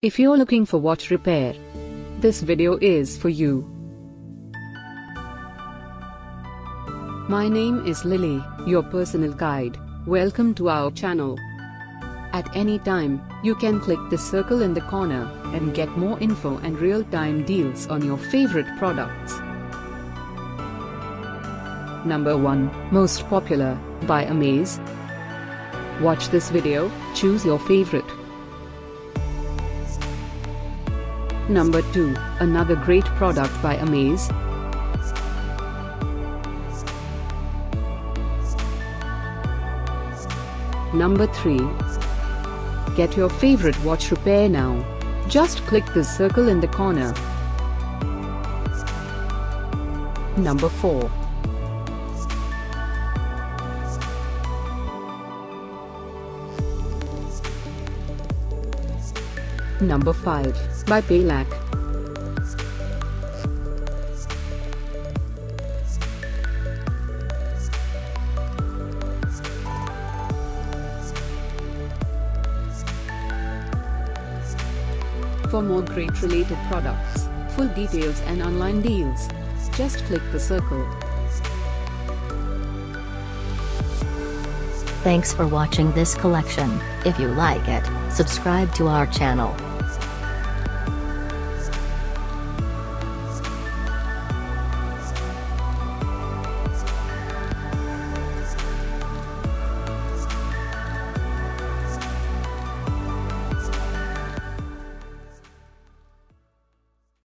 If you're looking for watch repair, this video is for you. My name is Lily, your personal guide. Welcome to our channel. At any time, you can click the circle in the corner and get more info and real-time deals on your favorite products. Number 1, Most Popular, by Amaze. Watch this video, choose your favorite. Number 2, another great product by Amaze. Number 3, get your favorite watch repair now. Just click the circle in the corner. Number 4, Number 5, by Paylak. For more great related products, full details and online deals, just click the circle. Thanks for watching this collection. If you like it, subscribe to our channel.